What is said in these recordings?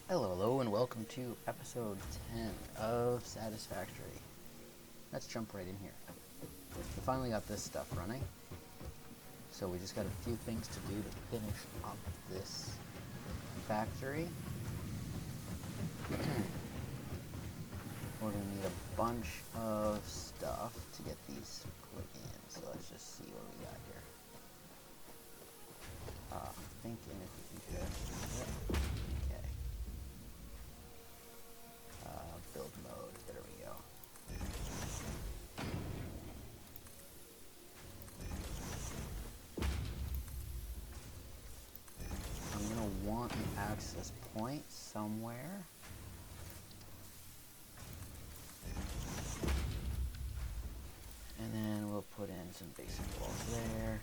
Hello, and welcome to episode 10 of Satisfactory. Let's jump right in here. We finally got this stuff running, so we just got a few things to do to finish up this factory. We're going to need a bunch of stuff to get these put in, so let's just see what we got here. I'm thinking if we can just... Okay. Build mode, there we go. I'm going to want an access point somewhere. And then we'll put in some basic walls there.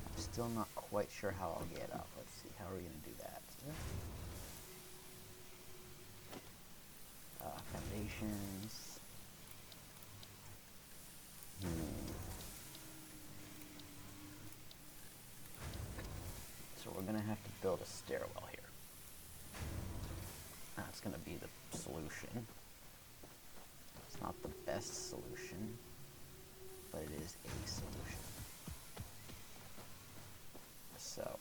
I'm still not quite sure how I'll get up. Let's see, how are we going to do that? Foundations. So we're going to have to build a stairwell here. That's going to be the solution. It's not the best solution, but it is a solution. So,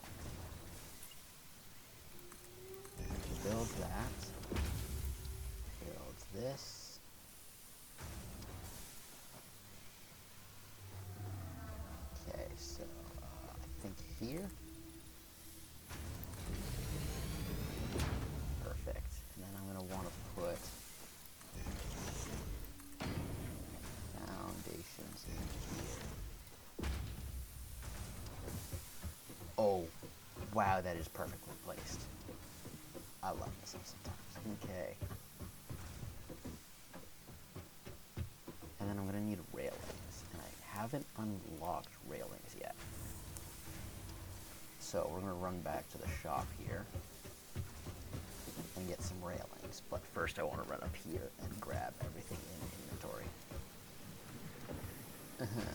build that. Build this. Okay, so I think here. Perfect. And then I'm going to want to put foundations in here. Oh, wow, that is perfectly placed. I love this sometimes. Okay. And then I'm going to need railings, and I haven't unlocked railings yet. So we're going to run back to the shop here and get some railings. But first I want to run up here and grab everything in inventory.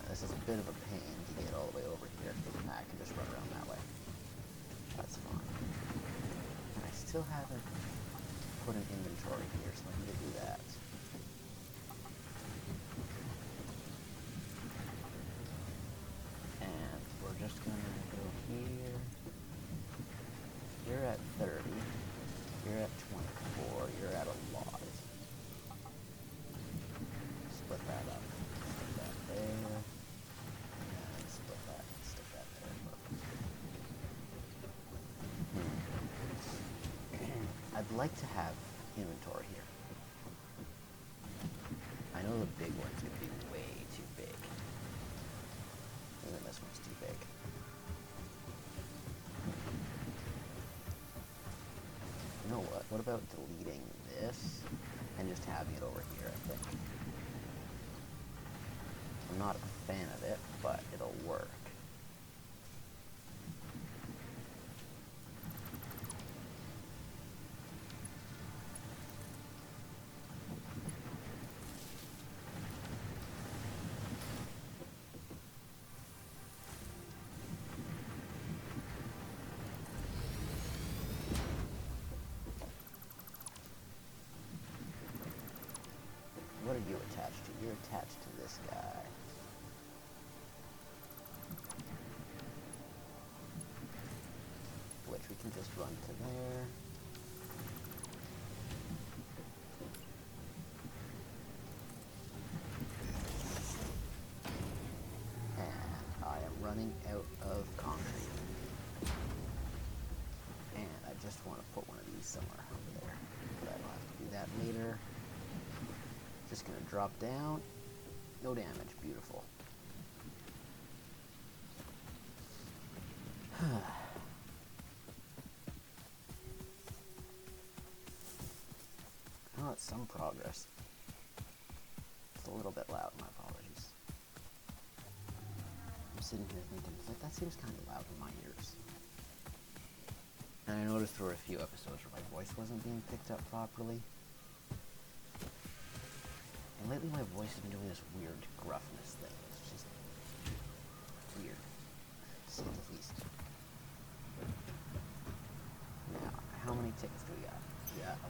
This is a bit of a pain to get all the way over here. I can just run around that way. That's fine. And I still haven't put an inventory here, so I need to do that. And we're just going to go here. You're at 30. You're at 24. You're at a lot. Split that up. Split that there. And split that. Stick that there. Perfect. I'd like to have inventory here. I know the big one's going to be way too big. Even this one's too big. You know what? What about deleting this and just having it over here, I think. I'm not a fan of it, but it'll work. What are you attached to? You're attached to this guy. Which we can just run to there. And I am running out of concrete. And I just want to put one of these somewhere over there. But I don't have to do that later. Just gonna drop down. No damage. Beautiful. Oh, it's some progress. It's a little bit loud. My apologies. I'm sitting here thinking, that seems kind of loud in my ears. And I noticed there were a few episodes where my voice wasn't being picked up properly. And lately my voice has been doing this weird gruffness thing. It's just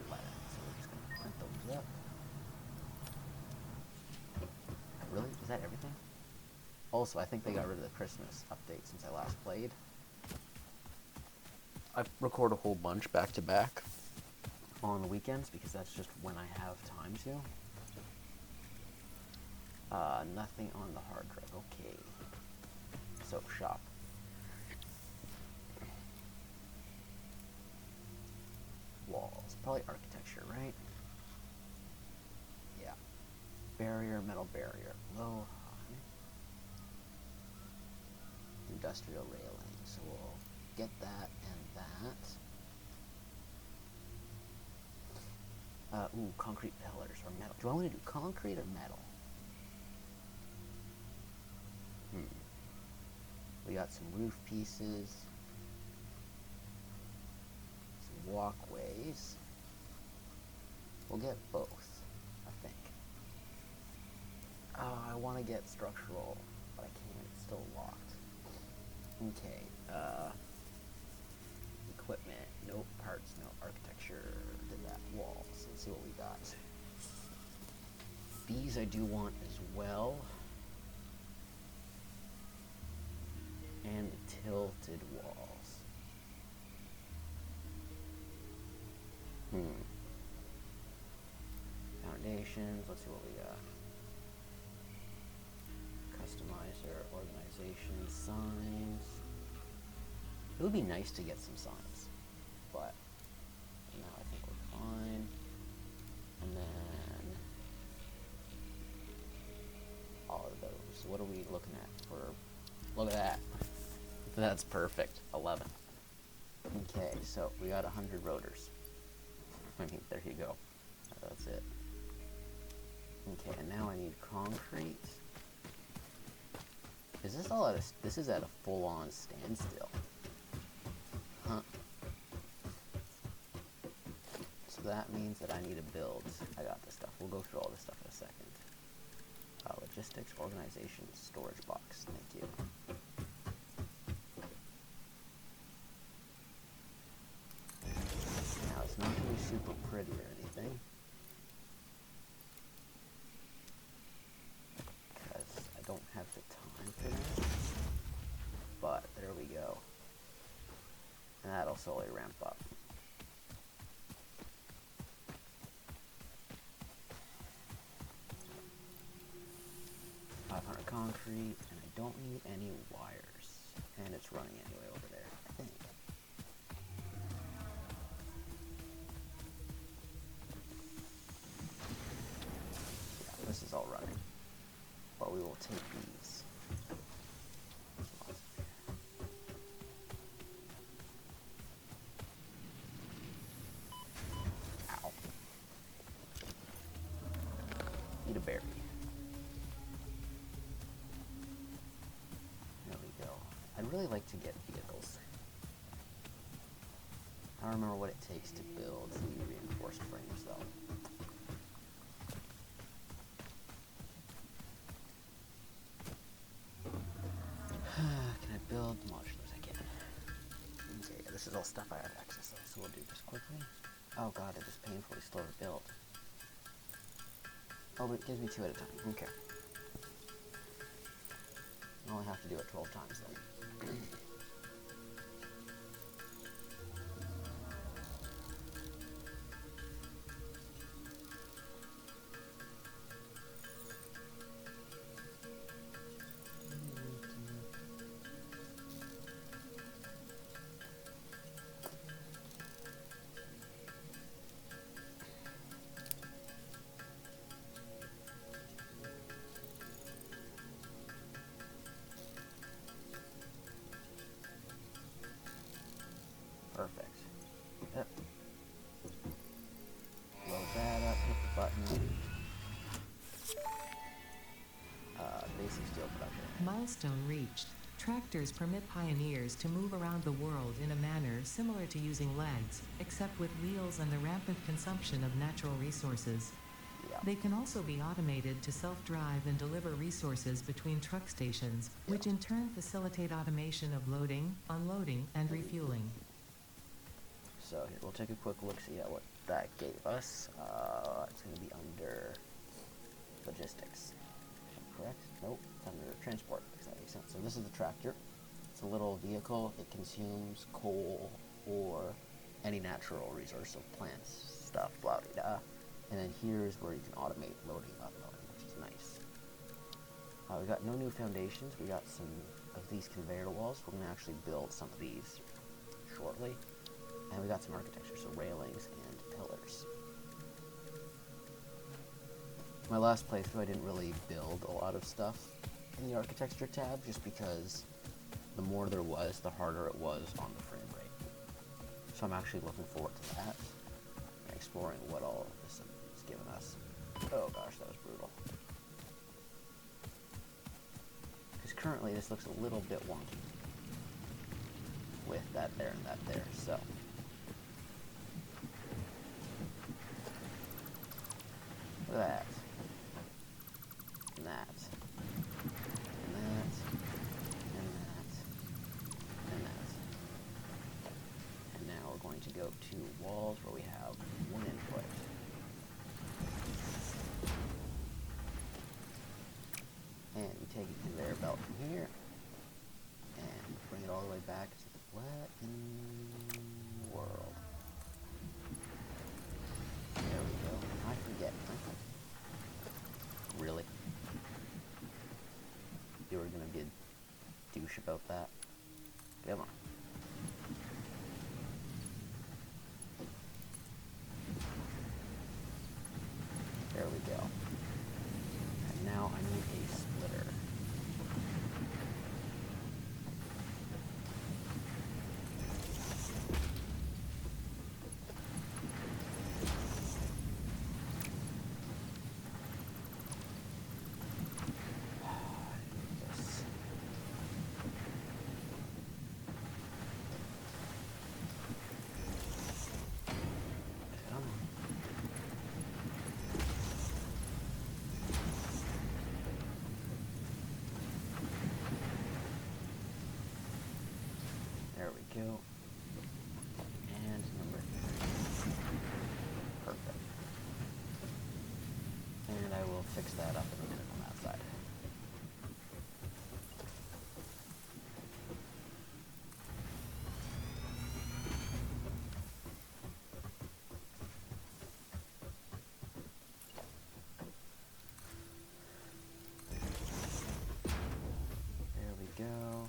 11. So we're just going to print those up. Really? Is that everything? Also, I think they got rid of the Christmas update since I last played. I record a whole bunch back to back on the weekends because that's just when I have time to. Nothing on the hard drive. Okay. So, shop. Walls. Probably architecture, right? Yeah. Barrier, metal barrier. Low, high. Industrial railing. So we'll get that and that. Ooh, concrete pillars or metal. Do I want to do concrete or metal? We got some roof pieces, some walkways. We'll get both, I think. I want to get structural, but I can't. It's still locked. Okay. Equipment. Nope. Parts. No. Architecture. Did that. Walls. Let's see what we got. These I do want as well. And tilted walls. Foundations. Let's see what we got. Customizer, organization, signs. It would be nice to get some signs, but now I think we're fine. And then all of those. What are we looking at for? Look at that. That's perfect. 11. Okay, so we got 100 rotors. I mean, there you go. That's it. Okay, and now I need concrete. Is this all at a... This is at a full-on standstill. Huh. So that means that I need to build... I got this stuff. We'll go through all this stuff in a second. Logistics, organization, storage box. Thank you. Now, it's not going to be super pretty or anything. Because I don't have the time for that. But, there we go. And that'll slowly ramp up. Concrete, and I don't need any wires. And it's running anyway over there, I think. Yeah, this is all running. But we will take these. Ow. Eat a berry. I'd really like to get vehicles. I don't remember what it takes to build the reinforced frames, though. Can I build modulars? I can. Okay, this is all stuff I have access to, so we'll do this quickly. Oh god, it is painfully slow to build. Oh, but it gives me 2 at a time. Okay. I only have to do it 12 times then. Perfect. Yep. Load that up, hit the button. Basic steel production. Milestone reached. Tractors permit pioneers to move around the world in a manner similar to using legs, except with wheels and the rampant consumption of natural resources. Yep. They can also be automated to self-drive and deliver resources between truck stations, which in turn facilitate automation of loading, unloading, and refueling. So here, we'll take a quick look, see at what that gave us. It's going to be under logistics. Correct? Nope, it's under transport, because that makes sense. So this is the tractor. It's a little vehicle. It consumes coal or any natural resource, so plants, stuff, blah, blah, blah. And then here's where you can automate loading, unloading, which is nice. We got no new foundations. We got some of these conveyor walls. We're going to actually build some of these shortly. And we got some architecture, so railings and pillars. My last playthrough, I didn't really build a lot of stuff in the architecture tab, just because the more there was, the harder it was on the frame rate. So I'm actually looking forward to that, and exploring what all of this has given us. Oh gosh, that was brutal. Because currently this looks a little bit wonky, with that there and that there, so. Look at that. And that. And that. And that. And that. And now we're going to go to walls where we have one input. And we take a conveyor belt from here and bring it all the way back to the flattened world. There we go. I forget. Really? You were gonna be a douche about that? Come on. There we go. And now I need a splitter. There we go. And number 3. Perfect. And I will fix that up in a minute on that side. There we go.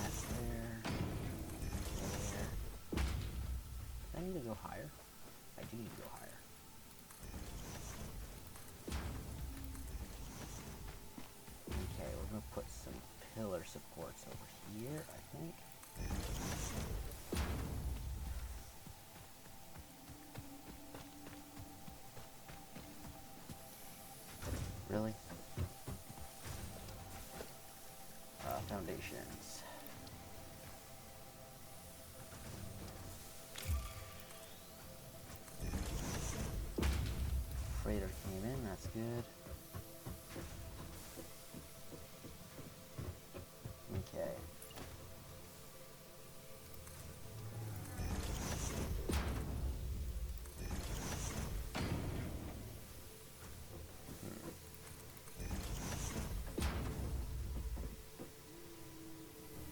That's there. There. I need to go higher. I do need to go higher. Okay, we're going to put some pillar supports over here, I think. Really? Foundations. Freighter came in, that's good. Okay.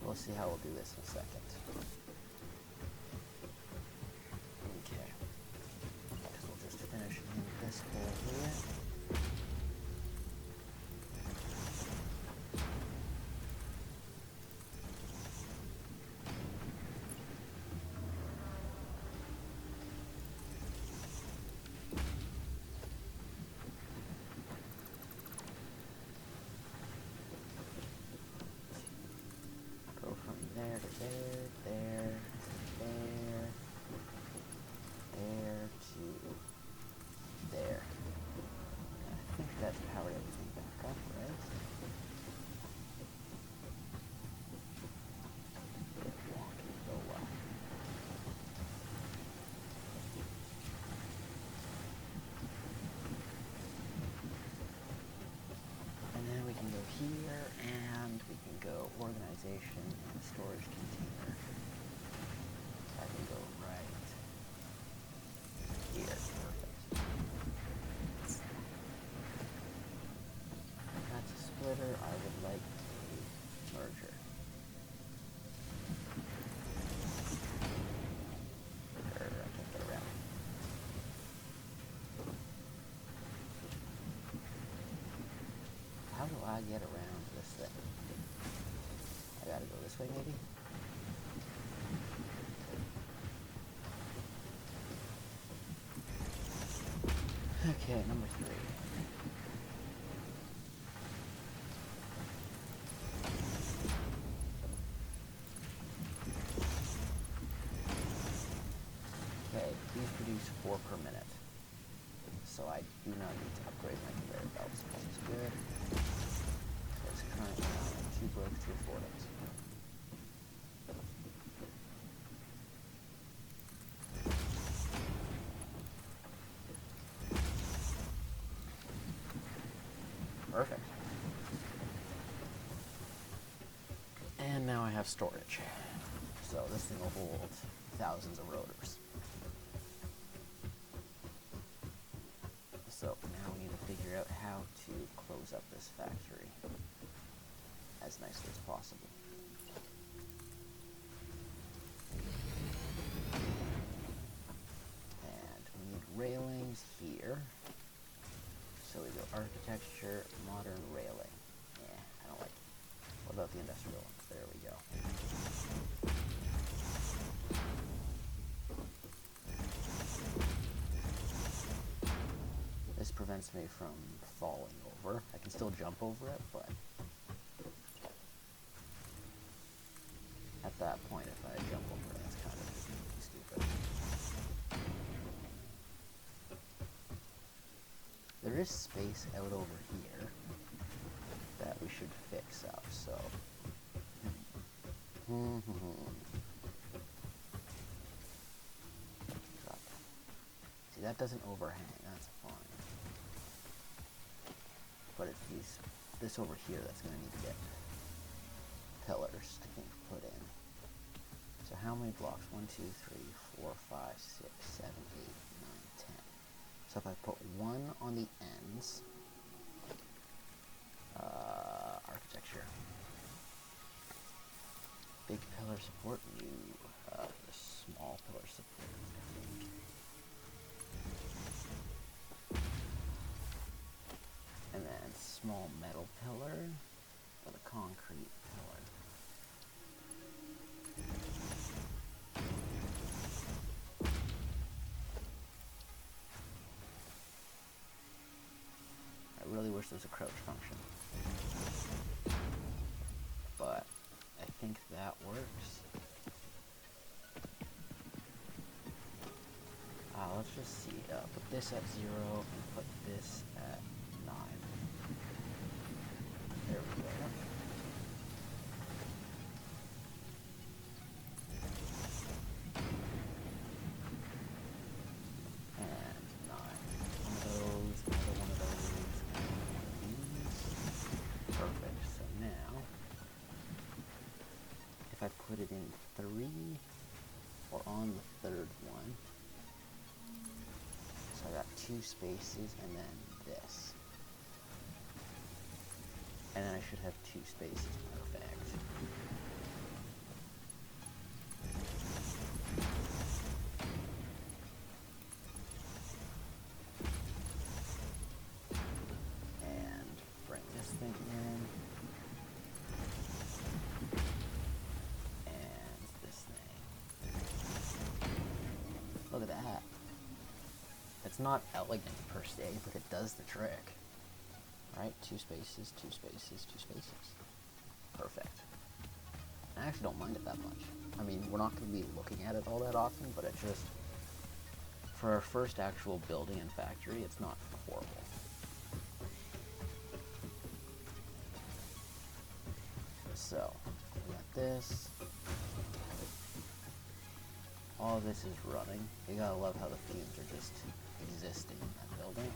We'll see how we'll do this in a second. Okay. Guess we'll just finish this hole here. Go from there to there, there, get around this thing? I gotta go this way, maybe? Okay, number 3. Okay, these produce 4 per minute. So I do not need to upgrade my conveyor belts, which is good. Because currently I'm 2 broke, 2 affordance. Perfect. And now I have storage. So this thing will hold thousands of rotors. So now we need to figure out how to close up this factory as nicely as possible. And we need railings here. So we go architecture, modern railing. Yeah, I don't like it. What about the industrial ones? There we go. This prevents me from falling over. I can still jump over it, but at that point, if I jump over it, that's kind of stupid. There is space out over here that we should fix up, so. Drop. See, that doesn't overhang, that's fine. But it's this over here that's going to need to get pillars, I think, put in. So how many blocks? 1, 2, 3, 4, 5, 6, 7, 8, 9, 10. So if I put 1 on the ends, architecture. Big pillar support, small pillar support, I think. And then small metal pillar for the concrete pillar. I really wish there was a crouch function, but I think that works. Let's just see, put this at 0 and put this at 9. There we go. And 9. One of those, another one of those, and one of these. Perfect. So now, if I put it in 3, or on the 3rd one, so I got 2 spaces and then this. And then I should have 2 spaces. Perfect. And bring this thing in. And this thing. Look at that. It's not elegant per se, but it does the trick. Right? 2 spaces, 2 spaces, 2 spaces. Perfect. I actually don't mind it that much. I mean, we're not going to be looking at it all that often, but it just, for our first actual building and factory, it's not horrible. So, we got this. All this is running. You gotta love how the fumes are just existing in that building.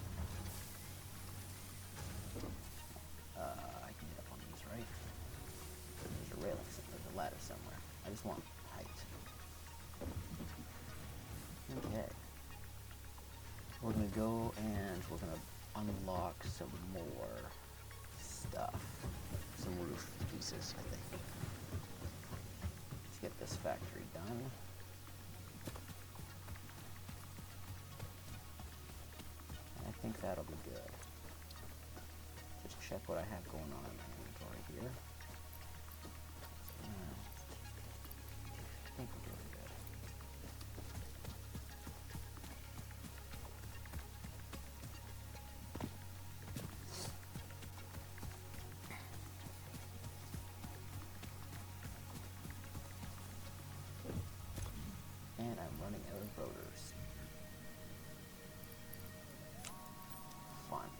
I can get up on these, right? There's a railing, there's a ladder somewhere. I just want height. Okay. We're gonna go and we're gonna unlock some more stuff. Some roof pieces, I think. Let's get this factory done. I think that'll be good. Just check what I have going on in my inventory here. I think we're doing good. And I'm running out of rotors. Fun.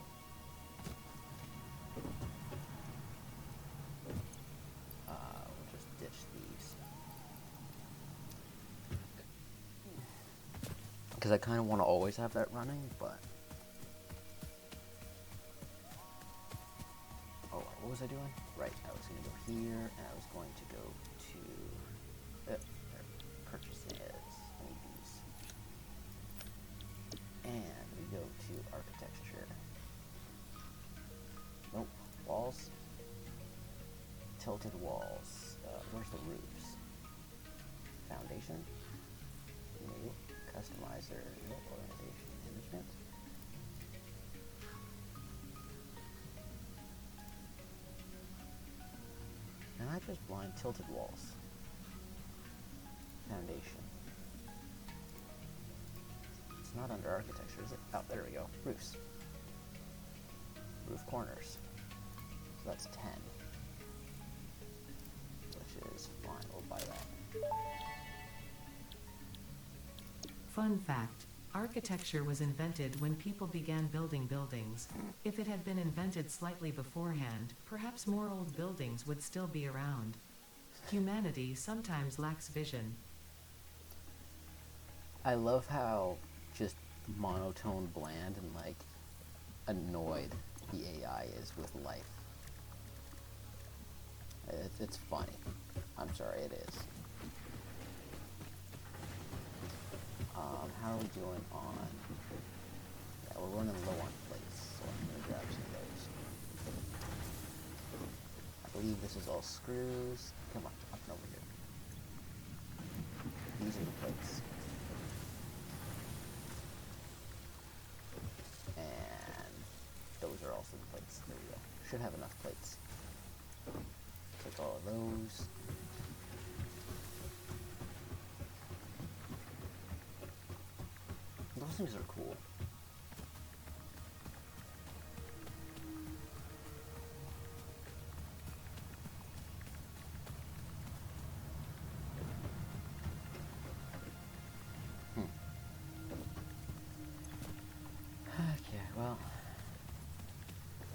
We'll just ditch these. Because I kind of want to always have that running, but... Oh, what was I doing? Right, I was going to go here, and I was going to go to... purchases. I need these. And we go to architecture. Nope, walls. Tilted walls. Where's the roofs? Foundation. New. Customizer. Nope. Organization management. And I just blind tilted walls. Foundation. It's not under architecture, is it? Oh, there we go. Roofs. Roof corners. So that's 10. Which is fine. We'll buy that. Fun fact. Architecture was invented when people began building buildings. If it had been invented slightly beforehand, perhaps more old buildings would still be around. Humanity sometimes lacks vision. I love how just monotone, bland, and like annoyed the AI is with life. It's funny. I'm sorry, it is. How are we doing on... Yeah, we're running low on plates, so I'm going to grab some of those. I believe this is all screws. Come on, up and over here. These are the plates. And those are also the plates. There we go. Should have enough plates. Take all of those. Those things are cool. Okay, well,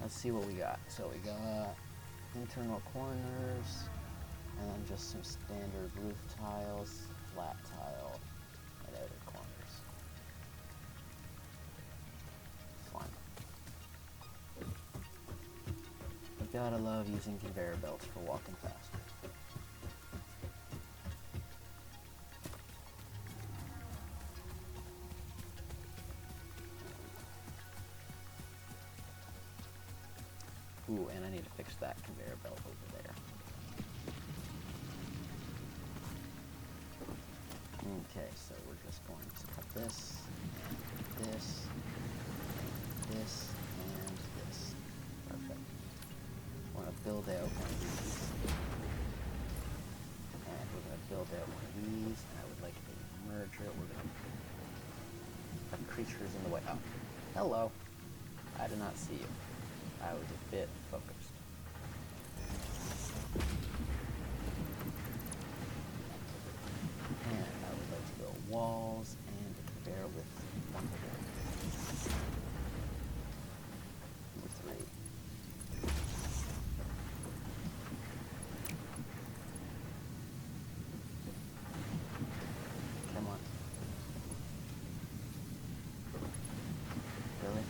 let's see what we got. So we got internal corners, and then just some standard roof tiles, flat tile, and outer corners. Fun. You gotta love using conveyor belts for walking faster. Ooh, and I need to fix that conveyor belt over there. Okay, so we're just going to cut this, and this, and this, and this. Perfect. I want to build out one of these. And we're going to build out one of these, and I would like a merger. We're going to have creatures in the way. Oh, hello. I did not see you. I was a bit focused. And I would like to build walls and a conveyor with one conveyor. Number 3. Come on. Really?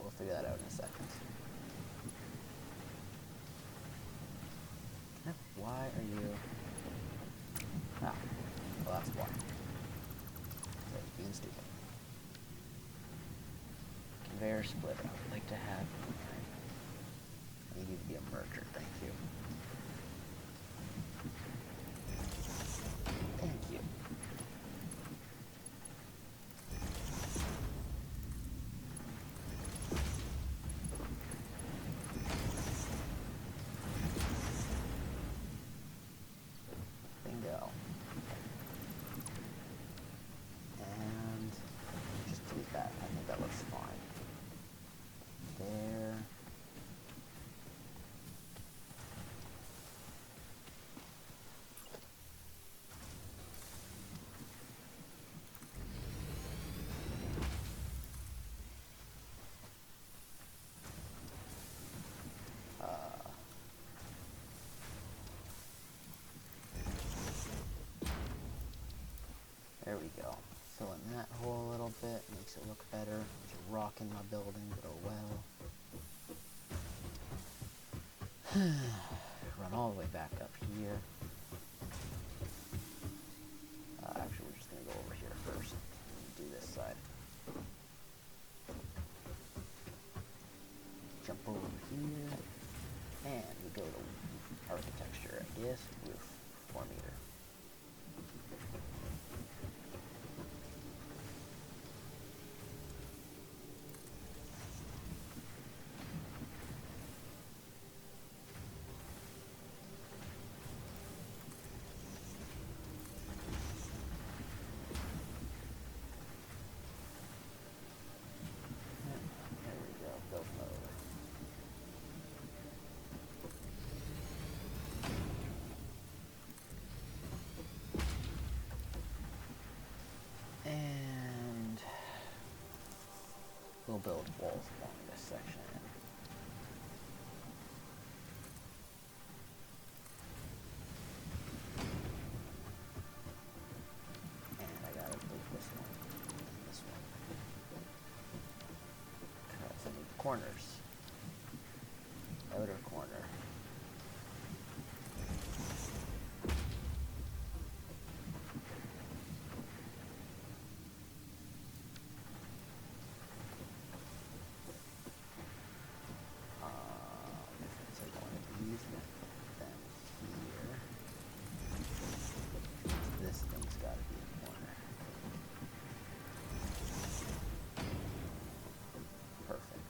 We'll figure that out in a second. Why are you... Ah, well that's why. So being stupid. Conveyor splitter. I would like to have... I need you to be a merger, thank you. Thank you. There we go. Fill in that hole a little bit, makes it look better. There's a rock in my building, but oh well. Run all the way back up here. Actually, we're just going to go over here first and do this side. Jump over here, and we go to architecture, I guess. Roof, 4 meter. And we'll build walls along this section. And I gotta move this one and this one. Because I need the corners. Outer corner. This thing's got to be a corner. Perfect.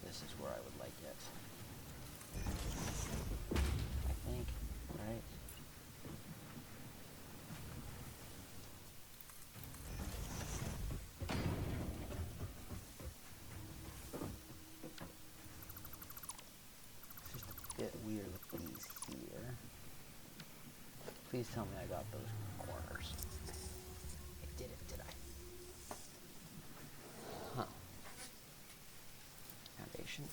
This is where I would like it. I think, right? It's just a bit weird with these here. Please tell me I got those corners. I did it, did I? Huh. Foundation.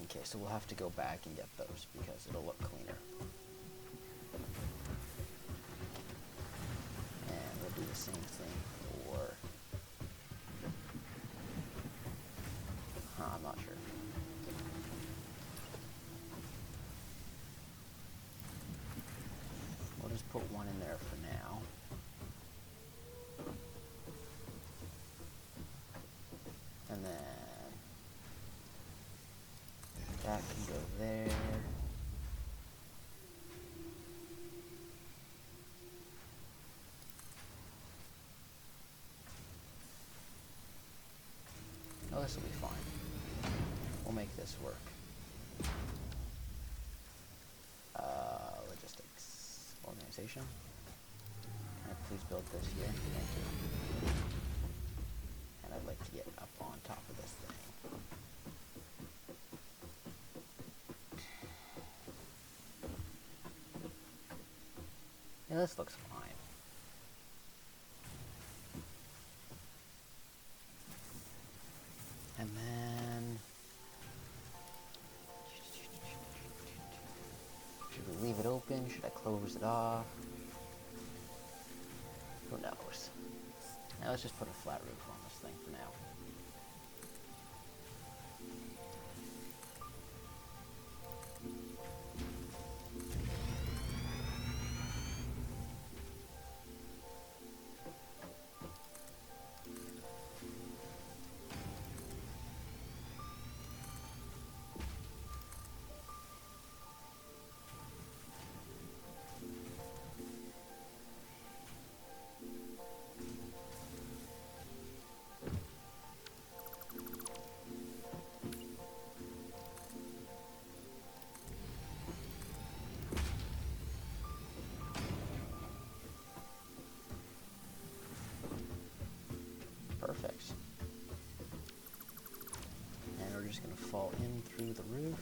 Okay, so we'll have to go back and get those because it'll look cleaner. And we'll do the same thing for... I'm not sure. We'll just put one in there for now. And then that can go there. Oh, this will be fine. We'll make this work. Logistics. Organization. Can I please build this here? Thank you. And I'd like to get up on top of this thing. Yeah, this looks fine. And then... should we leave it open? Should I close it off? Who knows? Now let's just put a flat roof on this thing for now. fall in through the roof.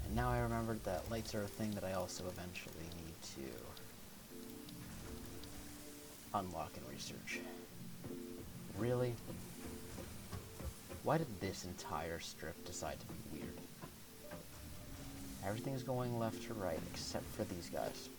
And now I remembered that lights are a thing that I also eventually need to unlock and research. Really? Why did this entire strip decide to be weird? Everything's going left to right except for these guys.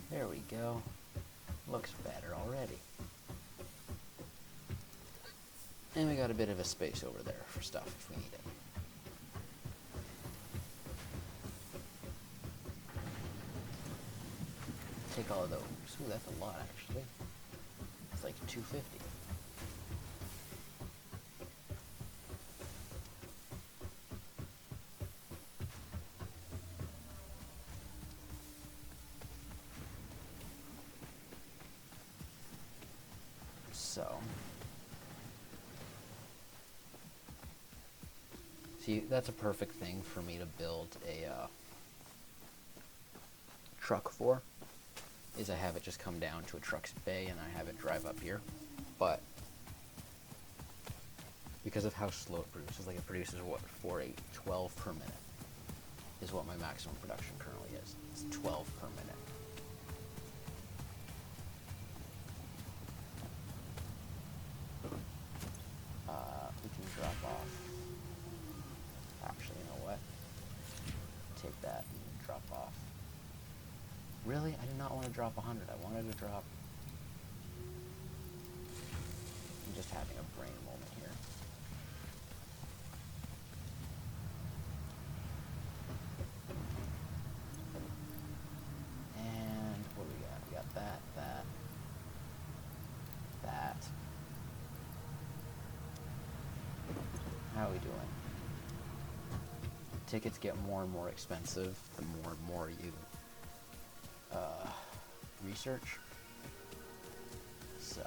There we go. Looks better already. And we got a bit of a space over there for stuff if we need it. Take all of those. Ooh, that's a lot actually. It's like 250. So, see, that's a perfect thing for me to build a truck for, is I have it just come down to a truck's bay and I have it drive up here. But because of how slow it produces, like it produces what, 12 per minute is what my maximum production currently is. It's 12 per minute. We can drop off. Actually, you know what? Take that and drop off. Really? I did not want to drop 100. I wanted to drop... I'm just having a brain moment here. And what do we got? We got that. How are we doing? Tickets get more and more expensive the more and more you research. So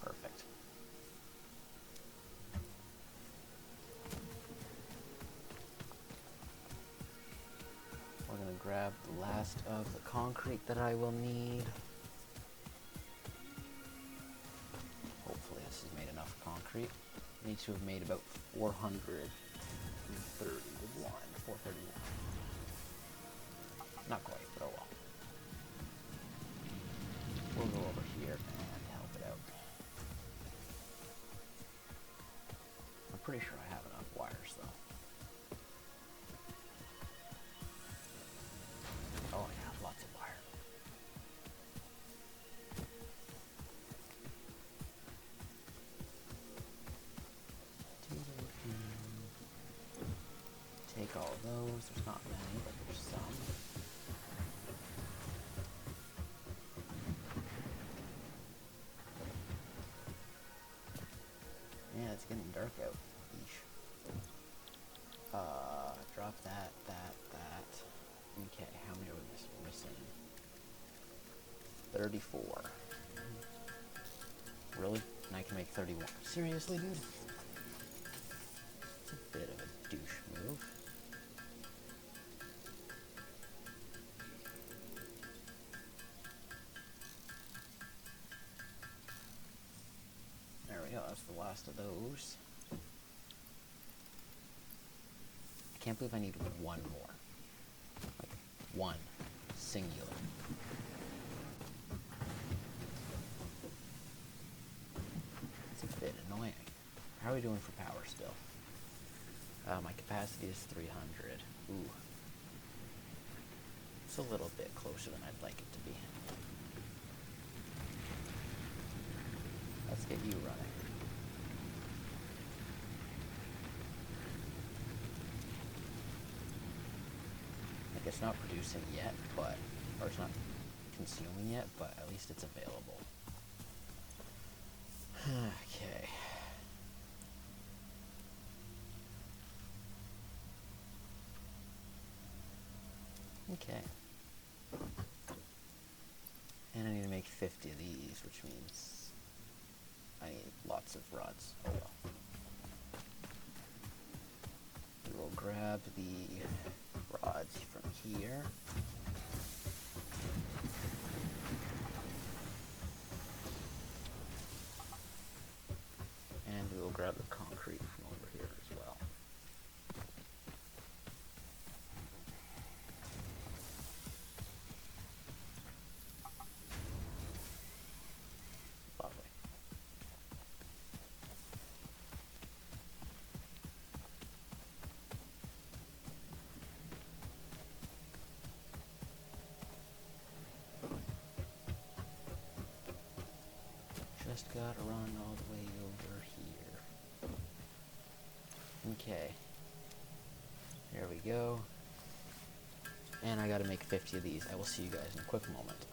perfect. We're gonna grab the last of the concrete that I will need. Hopefully this has made enough concrete. I need to have made about 431. Not quite, but oh well. We'll go over here and help it out. I'm pretty sure I have enough wires though. Oh yeah, lots of wire. Take all of those. There's not many, but there's some. Yeah, it's getting dark out. Eesh. Drop that. Okay, how many are we missing? 34. Really? And I can make 31. Seriously, dude? It's a bit of a douche move. There we go, that's the last of those. I can't believe I need one more. Like, one. Singular. It's a bit annoying. How are we doing for power still? My capacity is 300. Ooh. It's a little bit closer than I'd like it to be. Let's get you running. Like, it's not producing yet, but, or it's not consuming yet, but at least it's available. Okay. Okay. And I need to make 50 of these, which means I need lots of rods. Oh well. We will grab the rods from here. And we will grab the concrete from over here as well. Lovely. Just gotta run all the way over here. Okay. There we go. And I gotta make 50 of these. I will see you guys in a quick moment.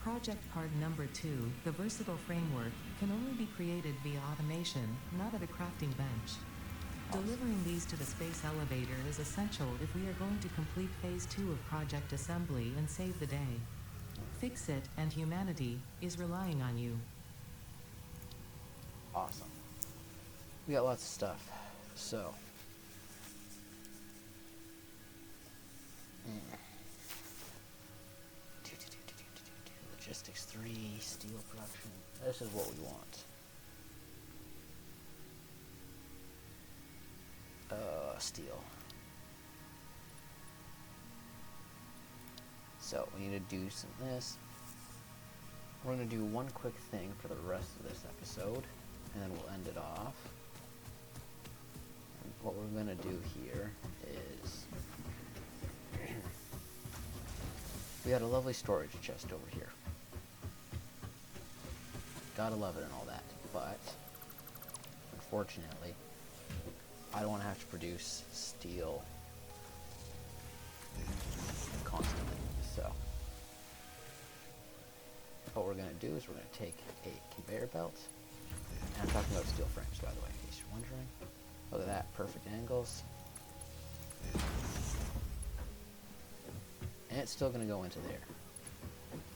Project part number 2, the versatile framework, can only be created via automation, not at a crafting bench. Delivering these to the space elevator is essential if we are going to complete phase 2 of project assembly and save the day. Fix It and humanity is relying on you. Awesome. We got lots of stuff. So. Logistics 3, steel production. This is what we want. Steel. So we need to do some of this. We're going to do one quick thing for the rest of this episode, and then we'll end it off. And what we're going to do here is we got a lovely storage chest over here. Gotta love it and all that, but unfortunately, I don't want to have to produce steel constantly. So, what we're going to do is we're going to take a conveyor belt, and I'm talking about steel frames, by the way, in case you're wondering. Look at that, perfect angles. And it's still going to go into there.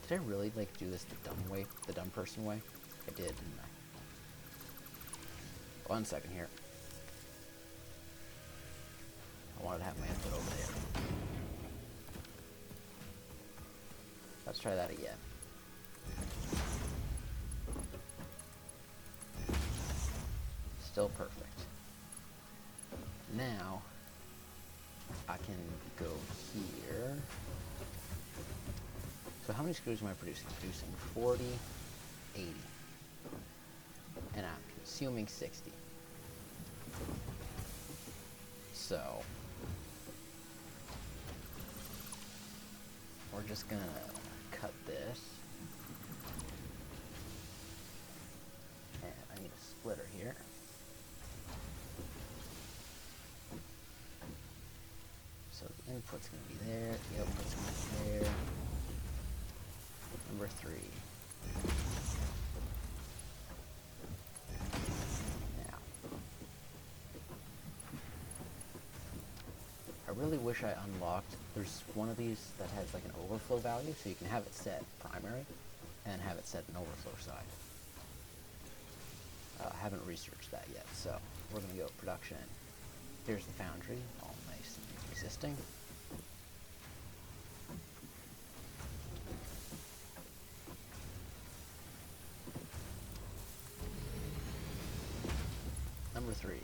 Did I really, do this the dumb way, the dumb person way? I did, didn't I? 1 second here. I wanted to have my input over there. Let's try that again. Still perfect. Now, I can go here. So how many screws am I producing? Producing 40, 80. And I'm consuming 60. So, we're just gonna cut this. And I need a splitter here. So the input's gonna be there, the output's gonna be there. Number 3. Now, I really wish I unlocked, there's one of these that has like an overflow value, so you can have it set primary and have it set an overflow side. I haven't researched that yet, so we're going to go production. Here's the foundry, all nice and existing. Number 3.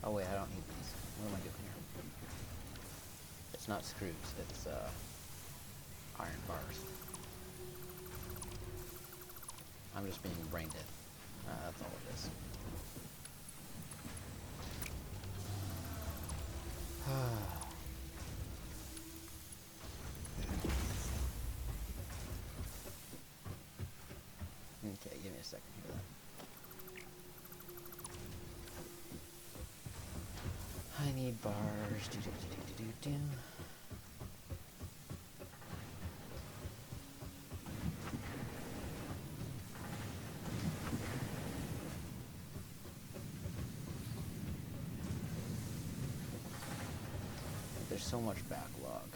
Oh wait, I don't need these. What am I doing here? It's not screws, it's iron bars. I'm just being brain dead. That's all it is. Okay, give me a second here then. I need bars. Do. There's so much backlog.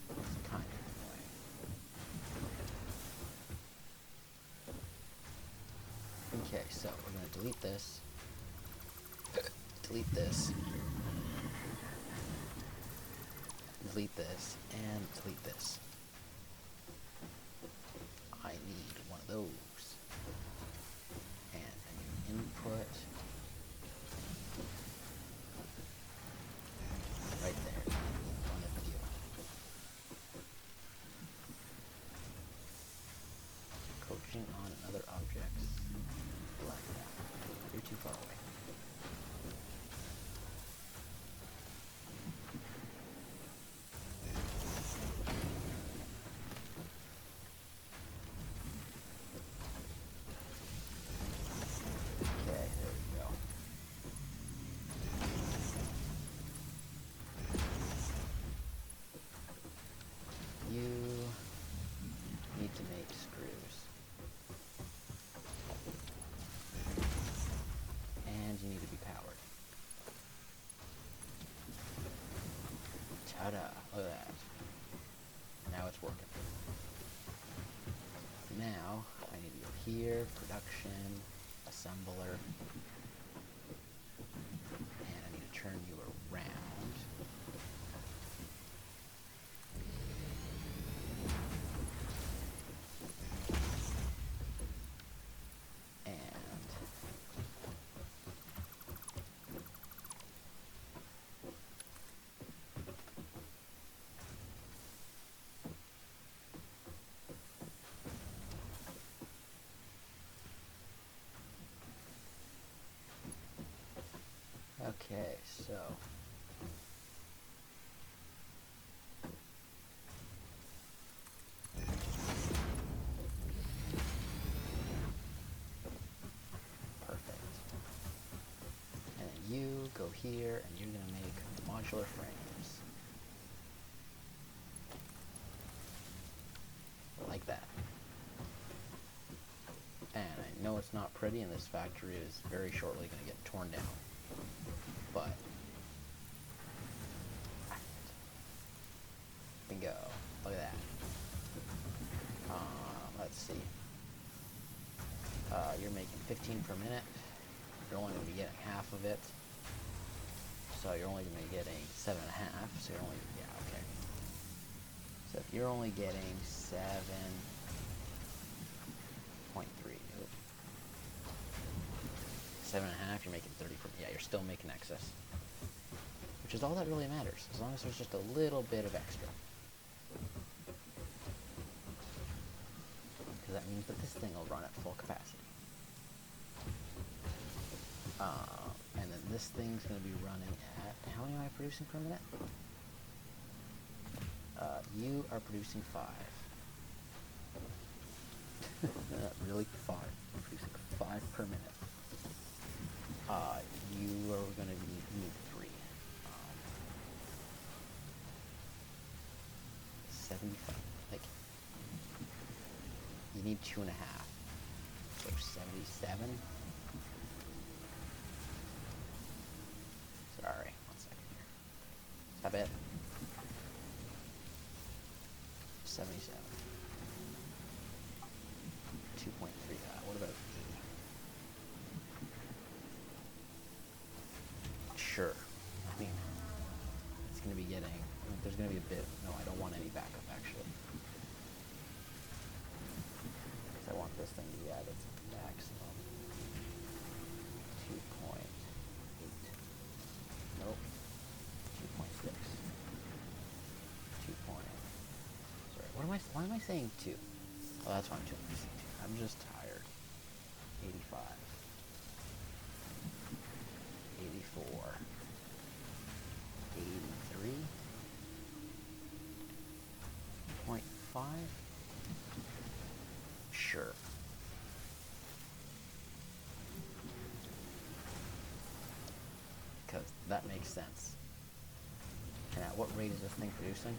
It's kind of annoying. Okay, so we're going to delete this. Delete this. Delete this. And delete this. I need one of those. And a new input. Right there. On the video. Coaching on another object. Like that. You're too far away. Okay, there we go. You need to make screws. And you need to be powered. Ta-da! Look at that. Now it's working. Now, I need to go here, production, assembler, and I need to turn you around. Okay, so perfect. And then you go here and you're gonna make modular frames. it's not pretty, and this factory is very shortly going to get torn down. But bingo! Look at that. Let's see. You're making 15 per minute. You're only going to be getting half of it. So you're only going to be getting 7.5. So you're only, yeah, okay. So if you're only getting 7.3, 7.5, you're making 30 per, yeah, you're still making excess. Which is all that really matters, as long as there's just a little bit of extra. Because that means that this thing will run at full capacity. And then this thing's going to be running at, how many am I producing per minute? You are producing 5. Really? 5. You're producing 5 per minute. You are going to need 3. 75. Like, you need 2.5. So 77. Sorry, 1 second here. Stop it. 77. 2.3. What about 80? Sure. I mean, it's going to be getting, there's going to be a bit, no, I don't want any backup actually. Because I want this thing to be at its maximum. 2.8. Nope. 2.6. 2. Sorry, why am I saying 2? Oh, that's why I'm saying 2. I'm just tired. 85. 84. 83.5. Sure. Because that makes sense. And at what rate is this thing producing?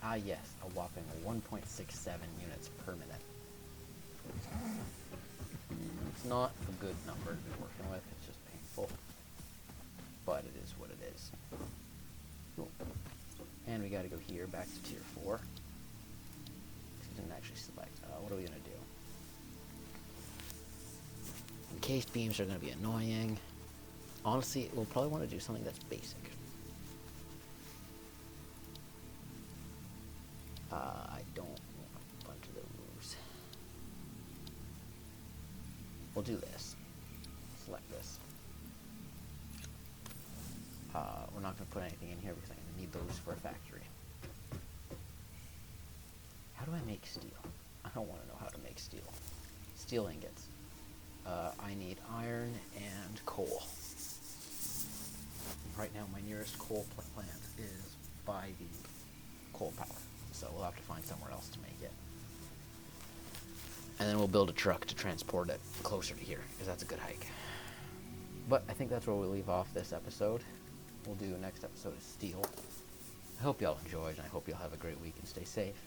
Ah, yes, a whopping 1.67 units per minute. It's not a good number to be working with, it's just painful. But it is what it is. Cool. And we gotta go here, back to tier 4. We didn't actually select. What are we gonna do? Encased beams are gonna be annoying. Honestly, we'll probably want to do something that's basic. I don't want a bunch of those. We'll do this. Select this. We're not going to put anything in here because I'm going to need those for a factory. How do I make steel? I don't want to know how to make steel. Steel ingots. I need iron and coal. Right now, my nearest coal plant is by the coal power, so we'll have to find somewhere else to make it. And then we'll build a truck to transport it closer to here, because that's a good hike. But I think that's where we'll leave off this episode. We'll do next episode of steel. I hope y'all enjoyed, and I hope y'all have a great week and stay safe.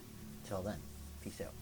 Till then, peace out.